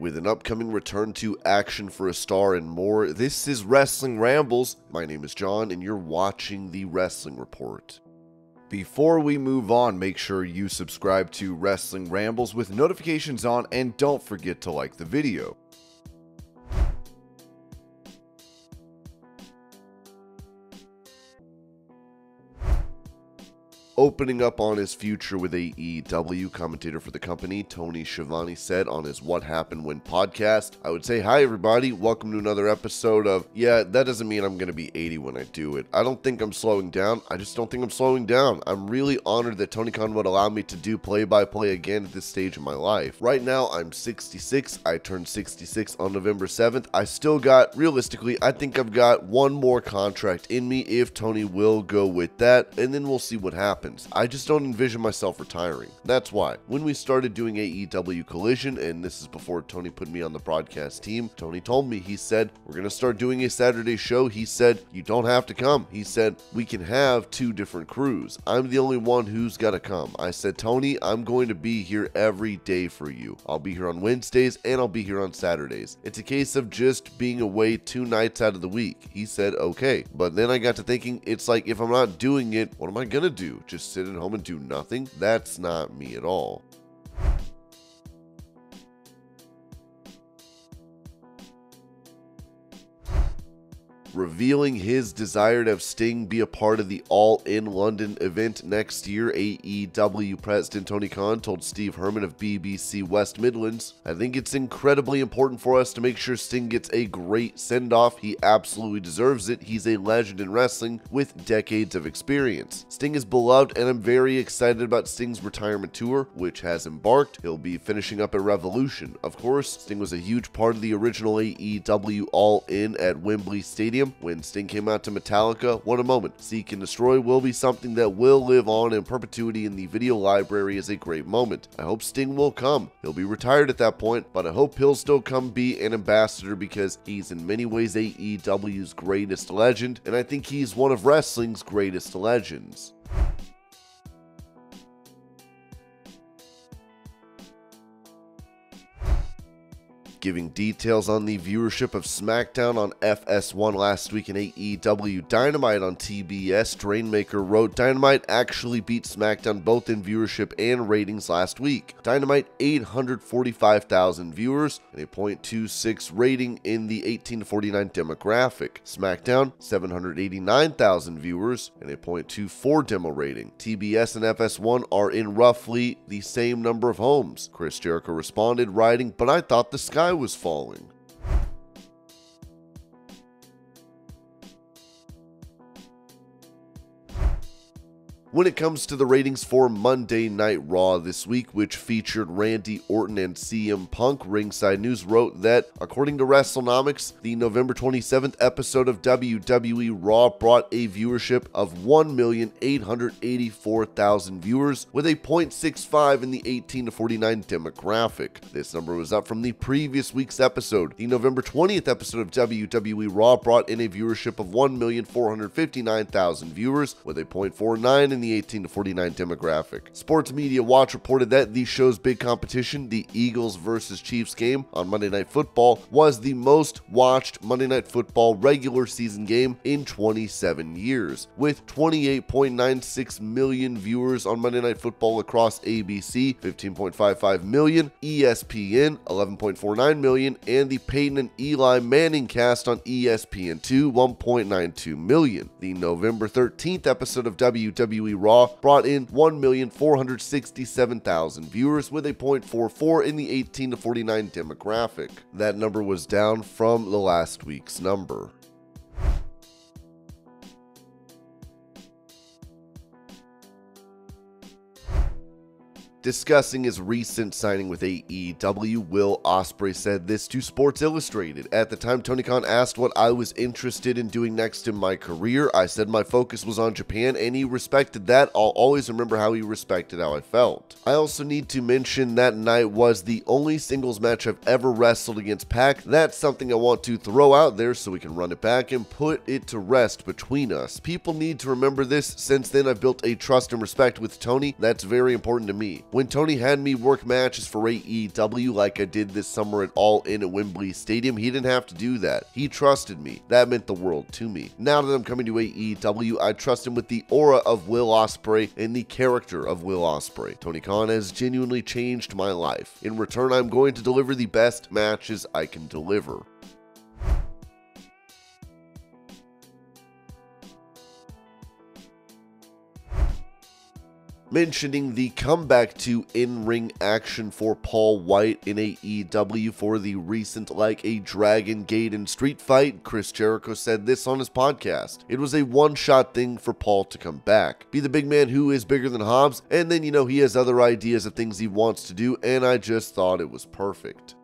with an upcoming return to action for a star and more. This is Wrestling Rambles. My name is John, and you're watching the Wrestling Report. Before we move on, make sure you subscribe to Wrestling Rambles with notifications on, and don't forget to like the video. Opening up on his future with AEW, commentator for the company, Tony Schiavone, said on his What Happened When podcast, I would say, hi everybody, welcome to another episode of, yeah, that doesn't mean I'm going to be 80 when I do it. I don't think I'm slowing down. I just don't think I'm slowing down. I'm really honored that Tony Khan would allow me to do play-by-play again at this stage of my life. Right now, I'm 66. I turned 66 on November 7th. I still got, realistically, I think I've got one more contract in me if Tony will go with that, and then we'll see what happens. I just don't envision myself retiring. That's why. When we started doing AEW Collision, and this is before Tony put me on the broadcast team, Tony told me, he said, we're going to start doing a Saturday show. He said, you don't have to come. He said, we can have two different crews. I'm the only one who's got to come. I said, Tony, I'm going to be here every day for you. I'll be here on Wednesdays and I'll be here on Saturdays. It's a case of just being away 2 nights out of the week. He said, okay. But then I got to thinking, it's like, if I'm not doing it, what am I going to do? Just sit at home and do nothing? That's not me at all. Revealing his desire to have Sting be a part of the All In London event next year, AEW President Tony Khan told Steve Herman of BBC West Midlands, I think it's incredibly important for us to make sure Sting gets a great send-off. He absolutely deserves it. He's a legend in wrestling with decades of experience. Sting is beloved, and I'm very excited about Sting's retirement tour, which has embarked. He'll be finishing up at Revolution. Of course, Sting was a huge part of the original AEW All In at Wembley Stadium. When Sting came out to Metallica, what a moment. Seek and Destroy will be something that will live on in perpetuity in the video library as a great moment. I hope Sting will come. He'll be retired at that point, but I hope he'll still come be an ambassador because he's in many ways AEW's greatest legend, and I think he's one of wrestling's greatest legends. Giving details on the viewership of Smackdown on FS1 last week and AEW Dynamite on TBS, Drainmaker wrote, Dynamite actually beat Smackdown both in viewership and ratings last week. Dynamite 845,000 viewers and a .26 rating in the 18 to 49 demographic. Smackdown 789,000 viewers and a .24 demo rating. TBS and FS1 are in roughly the same number of homes. Chris Jericho responded, writing, but I thought the sky was falling. When it comes to the ratings for Monday Night Raw this week, which featured Randy Orton and CM Punk, Ringside News wrote that, according to WrestleNomics, the November 27th episode of WWE Raw brought a viewership of 1,884,000 viewers with a .65 in the 18 to 49 demographic. This number was up from the previous week's episode. The November 20th episode of WWE Raw brought in a viewership of 1,459,000 viewers with a .49 in the 18 to 49 demographic. Sports Media Watch reported that the show's big competition, the Eagles vs. Chiefs game on Monday Night Football, was the most watched Monday Night Football regular season game in 27 years, with 28.96 million viewers on Monday Night Football across ABC, 15.55 million, ESPN, 11.49 million, and the Peyton and Eli Manning cast on ESPN2, 1.92 million. The November 13th episode of WWE Raw brought in 1,467,000 viewers with a .44 in the 18 to 49 demographic. That number was down from the last week's number. Discussing his recent signing with AEW, Will Ospreay said this to Sports Illustrated. At the time, Tony Khan asked what I was interested in doing next in my career. I said my focus was on Japan, and he respected that. I'll always remember how he respected how I felt. I also need to mention that night was the only singles match I've ever wrestled against Pac. That's something I want to throw out there so we can run it back and put it to rest between us. People need to remember this. Since then, I've built a trust and respect with Tony. That's very important to me. When Tony had me work matches for AEW like I did this summer at All In at Wembley Stadium, he didn't have to do that. He trusted me. That meant the world to me. Now that I'm coming to AEW, I trust him with the aura of Will Ospreay and the character of Will Ospreay. Tony Khan has genuinely changed my life. In return, I'm going to deliver the best matches I can deliver. Mentioning the comeback to in-ring action for Paul Wight in AEW for the recent Like a Dragon Gaiden street fight, Chris Jericho said this on his podcast. It was a one-shot thing for Paul to come back, be the big man who is bigger than Hobbs, and then he has other ideas of things he wants to do, and I just thought it was perfect.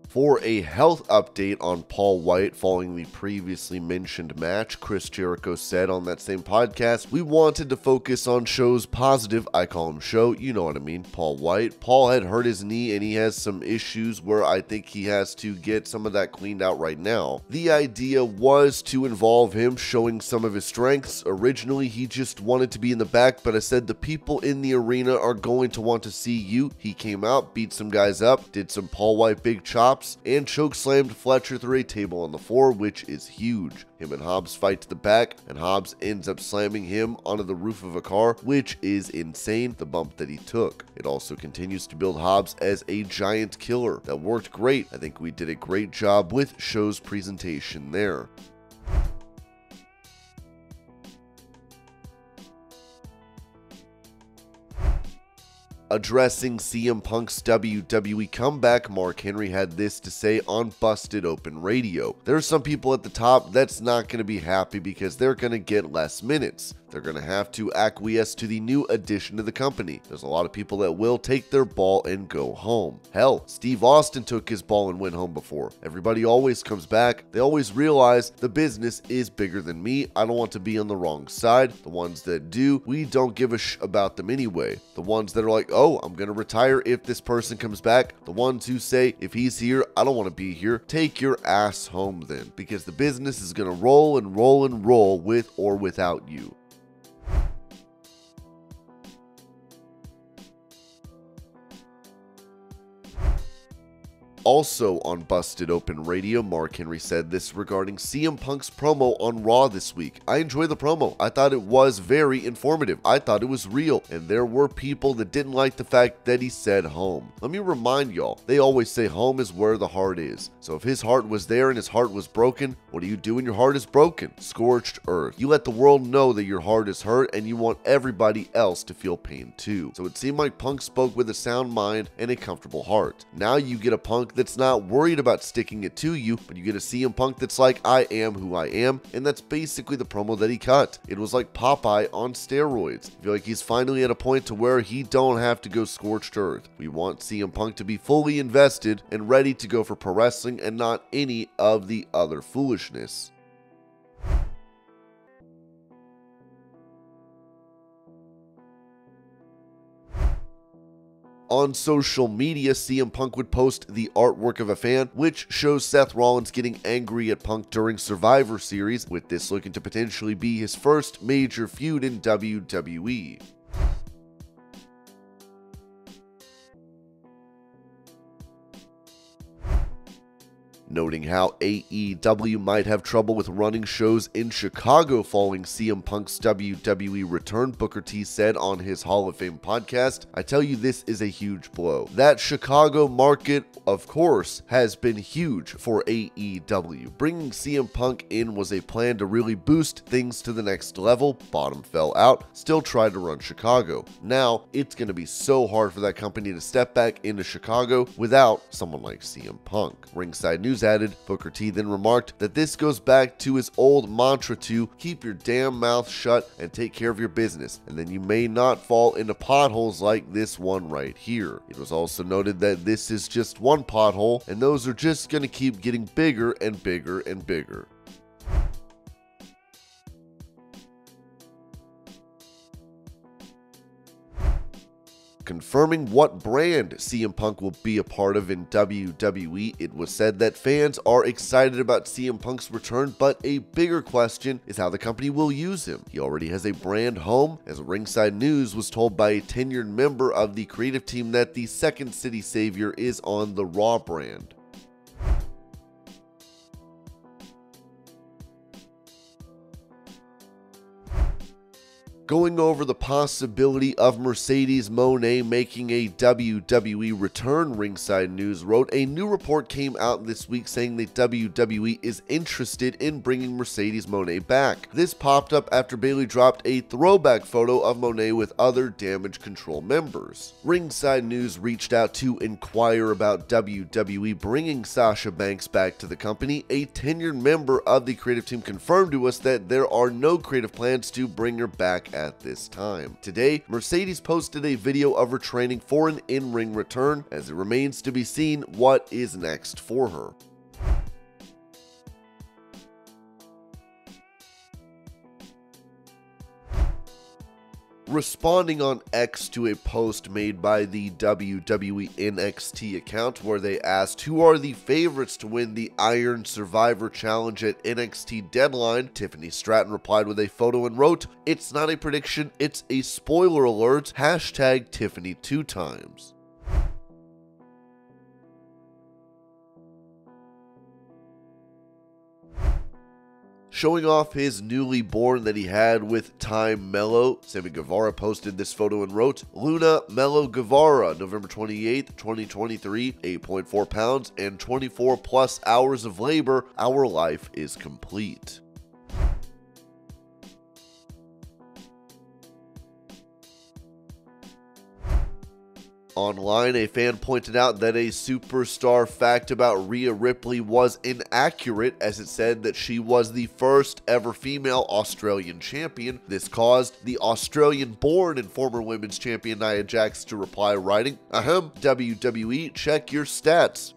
For a health update on Paul Wight following the previously mentioned match, Chris Jericho said on that same podcast, "We wanted to focus on Show's positive, I call him Show, you know what I mean, Paul Wight. Paul had hurt his knee and he has some issues where I think he has to get some of that cleaned out right now. The idea was to involve him showing some of his strengths. Originally, he just wanted to be in the back, but I said the people in the arena are going to want to see you. He came out, beat some guys up, did some Paul Wight big chops, and chokeslammed Fletcher through a table on the floor, which is huge. Him and Hobbs fight to the back, and Hobbs ends up slamming him onto the roof of a car, which is insane, the bump that he took. It also continues to build Hobbs as a giant killer. That worked great. I think we did a great job with Show's presentation there." Addressing CM Punk's WWE comeback, Mark Henry had this to say on Busted Open Radio. "There are some people at the top that's not going to be happy because they're going to get less minutes. They're going to have to acquiesce to the new addition to the company. There's a lot of people that will take their ball and go home. Hell, Steve Austin took his ball and went home before. Everybody always comes back. They always realize the business is bigger than me. I don't want to be on the wrong side. The ones that do, we don't give a about them anyway. The ones that are like, oh, I'm going to retire if this person comes back. The ones who say, if he's here, I don't want to be here. Take your ass home then, because the business is going to roll and roll and roll with or without you." Also on Busted Open Radio, Mark Henry said this regarding CM Punk's promo on Raw this week. "I enjoyed the promo. I thought it was very informative. I thought it was real, and there were people that didn't like the fact that he said home. Let me remind y'all, they always say home is where the heart is. So if his heart was there and his heart was broken, what do you do when your heart is broken? Scorched earth. You let the world know that your heart is hurt and you want everybody else to feel pain too. So it seemed like Punk spoke with a sound mind and a comfortable heart. Now you get a Punk that's not worried about sticking it to you, but you get a CM Punk that's like, I am who I am, and that's basically the promo that he cut. It was like Popeye on steroids. I feel like he's finally at a point to where he don't have to go scorched earth. We want CM Punk to be fully invested and ready to go for pro wrestling and not any of the other foolishness." On social media, CM Punk would post the artwork of a fan, which shows Seth Rollins getting angry at Punk during Survivor Series, with this looking to potentially be his first major feud in WWE. Noting how AEW might have trouble with running shows in Chicago following CM Punk's WWE return, Booker T said on his Hall of Fame podcast, "I tell you, this is a huge blow. That Chicago market, of course, has been huge for AEW. Bringing CM Punk in was a plan to really boost things to the next level. Bottom fell out, still tried to run Chicago. Now, it's going to be so hard for that company to step back into Chicago without someone like CM Punk." Ringside News added, Booker T then remarked that this goes back to his old mantra to keep your damn mouth shut and take care of your business, and then you may not fall into potholes like this one right here. It was also noted that this is just one pothole, and those are just going to keep getting bigger and bigger and bigger. confirming what brand CM Punk will be a part of in WWE, it was said that fans are excited about CM Punk's return, but a bigger question is how the company will use him. He already has a brand home, as Ringside News was told by a tenured member of the creative team that the Second City Savior is on the Raw brand. Going over the possibility of Mercedes Moné making a WWE return, Ringside News wrote, a new report came out this week saying that WWE is interested in bringing Mercedes Moné back. This popped up after Bayley dropped a throwback photo of Moné with other Damage Control members. Ringside News reached out to inquire about WWE bringing Sasha Banks back to the company. A tenured member of the creative team confirmed to us that there are no creative plans to bring her back at this time. Today, Mercedes posted a video of her training for an in-ring return, as it remains to be seen what is next for her. Responding on X to a post made by the WWE NXT account where they asked who are the favorites to win the Iron Survivor Challenge at NXT Deadline, Tiffany Stratton replied with a photo and wrote, "It's not a prediction, it's a spoiler alert, hashtag Tiffany 2 times. Showing off his newly born that he had with Time Mello, Sammy Guevara posted this photo and wrote, Luna Mello Guevara, November 28th, 2023, 8.4 pounds and 24 plus hours of labor. Our life is complete. Online, a fan pointed out that a superstar fact about Rhea Ripley was inaccurate, as it said that she was the first ever female Australian champion. This caused the Australian-born and former women's champion Nia Jax to reply writing, "Ahem, WWE, check your stats."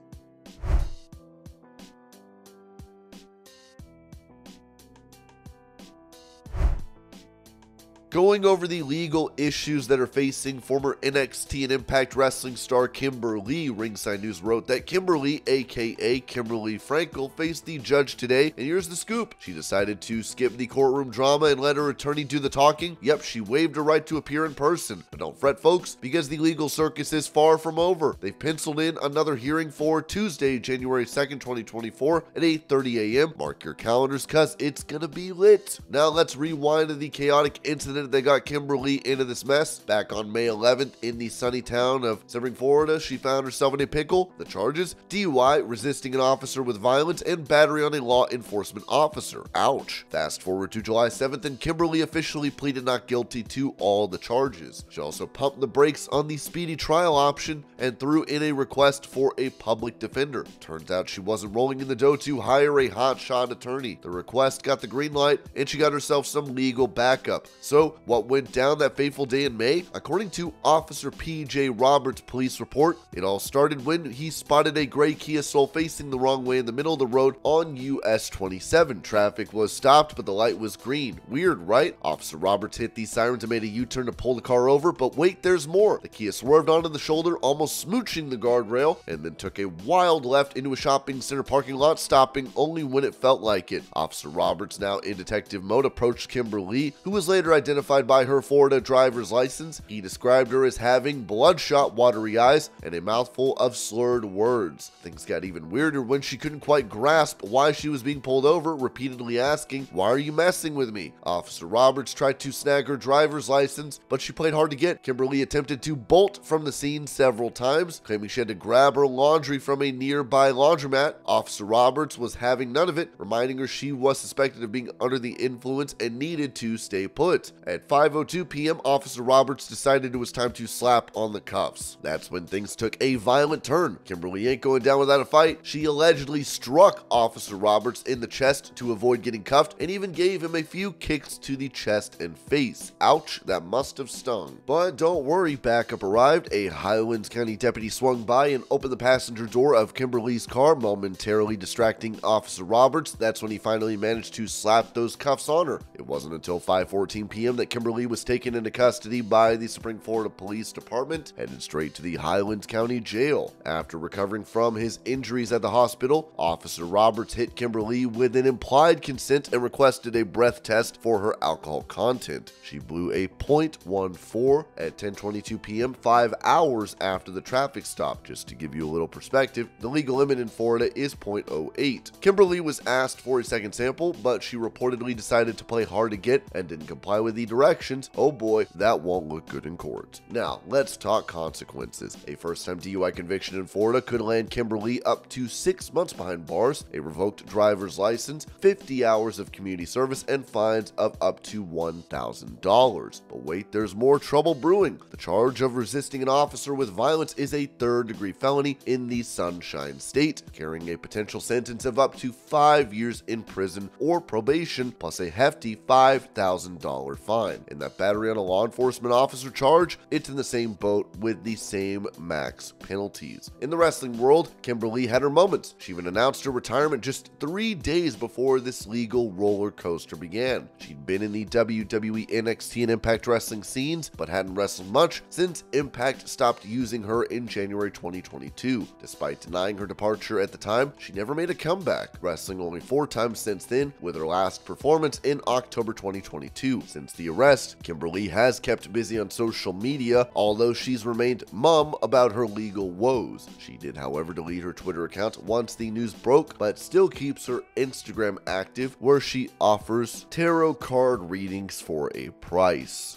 Going over the legal issues that are facing former NXT and Impact Wrestling star Kimber Lee, Ringside News wrote that Kimber Lee, aka Kimberly Frankel, faced the judge today, and here's the scoop. She decided to skip the courtroom drama and let her attorney do the talking. Yep, she waived her right to appear in person. But don't fret, folks, because the legal circus is far from over. They've penciled in another hearing for Tuesday, January 2nd, 2024 at 8:30 a.m. Mark your calendars, cause it's gonna be lit. Now let's rewind to the chaotic incident that got Kimber Lee into this mess. Back on May 11th in the sunny town of Sebring, Florida, she found herself in a pickle. The charges: DUI, resisting an officer with violence, and battery on a law enforcement officer. Ouch. Fast forward to July 7th and Kimber Lee officially pleaded not guilty to all the charges. She also pumped the brakes on the speedy trial option and threw in a request for a public defender. Turns out she wasn't rolling in the dough to hire a hotshot attorney. The request got the green light and she got herself some legal backup. So what went down that fateful day in May? According to Officer PJ Roberts' police report, it all started when he spotted a gray Kia Soul facing the wrong way in the middle of the road on US 27. Traffic was stopped, but the light was green. Weird, right? Officer Roberts hit the sirens and made a U-turn to pull the car over, but wait, there's more. The Kia swerved onto the shoulder, almost smooching the guardrail, and then took a wild left into a shopping center parking lot, stopping only when it felt like it. Officer Roberts, now in detective mode, approached Kimber Lee, who was later identified by her Florida driver's license. He described her as having bloodshot, watery eyes and a mouthful of slurred words. Things got even weirder when she couldn't quite grasp why she was being pulled over, repeatedly asking, "Why are you messing with me?" Officer Roberts tried to snag her driver's license, but she played hard to get. Kimber Lee attempted to bolt from the scene several times, claiming she had to grab her laundry from a nearby laundromat. Officer Roberts was having none of it, reminding her she was suspected of being under the influence and needed to stay put. At 5:02 p.m., Officer Roberts decided it was time to slap on the cuffs. That's when things took a violent turn. Kimber Lee ain't going down without a fight. She allegedly struck Officer Roberts in the chest to avoid getting cuffed and even gave him a few kicks to the chest and face. Ouch, that must have stung. But don't worry, backup arrived. A Highlands County deputy swung by and opened the passenger door of Kimber Lee's car, momentarily distracting Officer Roberts. That's when he finally managed to slap those cuffs on her. It wasn't until 5:14 p.m. that Kimberly was taken into custody by the Spring Florida Police Department, headed straight to the Highlands County Jail. After recovering from his injuries at the hospital, Officer Roberts hit Kimberly with an implied consent and requested a breath test for her alcohol content. She blew a .14 at 10:22 p.m., 5 hours after the traffic stop. Just to give you a little perspective, the legal limit in Florida is .08. Kimberly was asked for a second sample, but she reportedly decided to play hard to get and didn't comply with the directions. Oh boy, that won't look good in court. Now, let's talk consequences. A first-time DUI conviction in Florida could land Kimberly up to 6 months behind bars, a revoked driver's license, 50 hours of community service, and fines of up to $1,000. But wait, there's more trouble brewing. The charge of resisting an officer with violence is a third-degree felony in the Sunshine State, carrying a potential sentence of up to 5 years in prison or probation, plus a hefty $5,000 fine. In that battery on a law enforcement officer charge, it's in the same boat with the same max penalties. In the wrestling world, Kimberly had her moments. She even announced her retirement just 3 days before this legal roller coaster began. She'd been in the WWE, NXT, and Impact Wrestling scenes, but hadn't wrestled much since Impact stopped using her in January 2022. Despite denying her departure at the time, she never made a comeback, wrestling only 4 times since then, with her last performance in October 2022. Since the arrest, Kimberly has kept busy on social media, although she's remained mum about her legal woes. She did, however, delete her Twitter account once the news broke, but still keeps her Instagram active, where she offers tarot card readings for a price.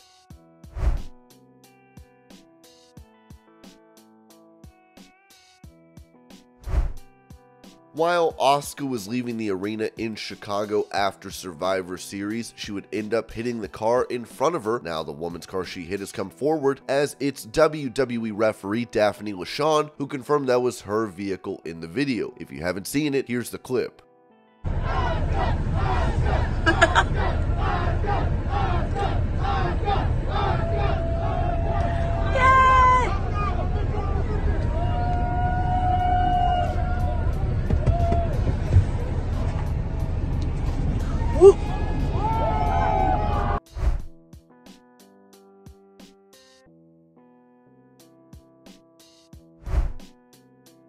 While Asuka was leaving the arena in Chicago after Survivor Series, she would end up hitting the car in front of her. Now the woman's car she hit has come forward, as it's WWE referee Daphne LaShawn who confirmed that was her vehicle in the video. If you haven't seen it, here's the clip.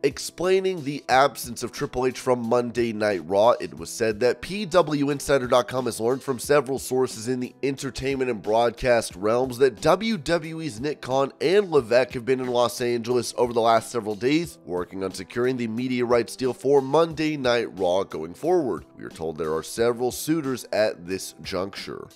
Explaining the absence of Triple H from Monday Night Raw, it was said that PWInsider.com has learned from several sources in the entertainment and broadcast realms that WWE's Nick Khan and Levesque have been in Los Angeles over the last several days, working on securing the media rights deal for Monday Night Raw going forward. We are told there are several suitors at this juncture.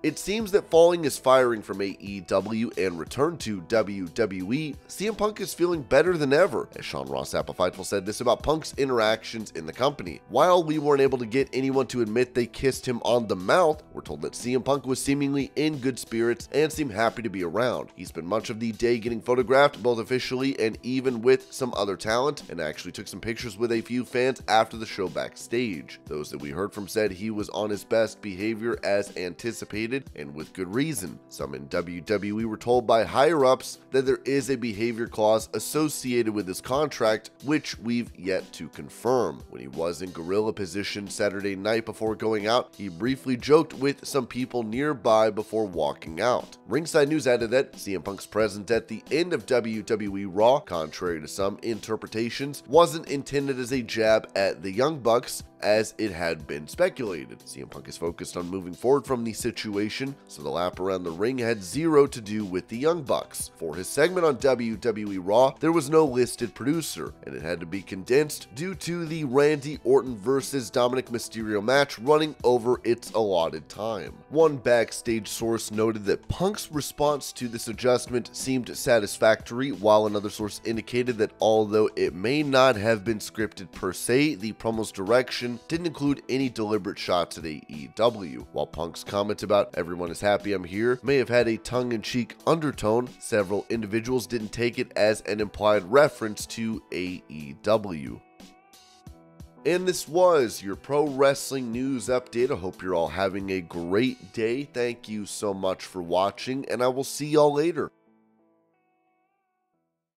It seems that following his firing from AEW and return to WWE, CM Punk is feeling better than ever, as Sean Ross Sapp said this about Punk's interactions in the company. While we weren't able to get anyone to admit they kissed him on the mouth, we're told that CM Punk was seemingly in good spirits and seemed happy to be around. He spent much of the day getting photographed, both officially and even with some other talent, and actually took some pictures with a few fans after the show backstage. Those that we heard from said he was on his best behavior as anticipated, and with good reason. Some in WWE were told by higher-ups that there is a behavior clause associated with his contract, which we've yet to confirm. When he was in gorilla position Saturday night before going out, he briefly joked with some people nearby before walking out. Ringside News added that CM Punk's presence at the end of WWE Raw, contrary to some interpretations, wasn't intended as a jab at the Young Bucks, as it had been speculated. CM Punk is focused on moving forward from the situation, so the lap around the ring had zero to do with the Young Bucks. For his segment on WWE Raw, there was no listed producer, and it had to be condensed due to the Randy Orton versus Dominic Mysterio match running over its allotted time. One backstage source noted that Punk's response to this adjustment seemed satisfactory, while another source indicated that although it may not have been scripted per se, the promo's direction didn't include any deliberate shots at AEW. While Punk's comment about "everyone is happy I'm here" may have had a tongue-in-cheek undertone, several individuals didn't take it as an implied reference to AEW. And this was your pro wrestling news update. I hope you're all having a great day. Thank you so much for watching, and I will see y'all later.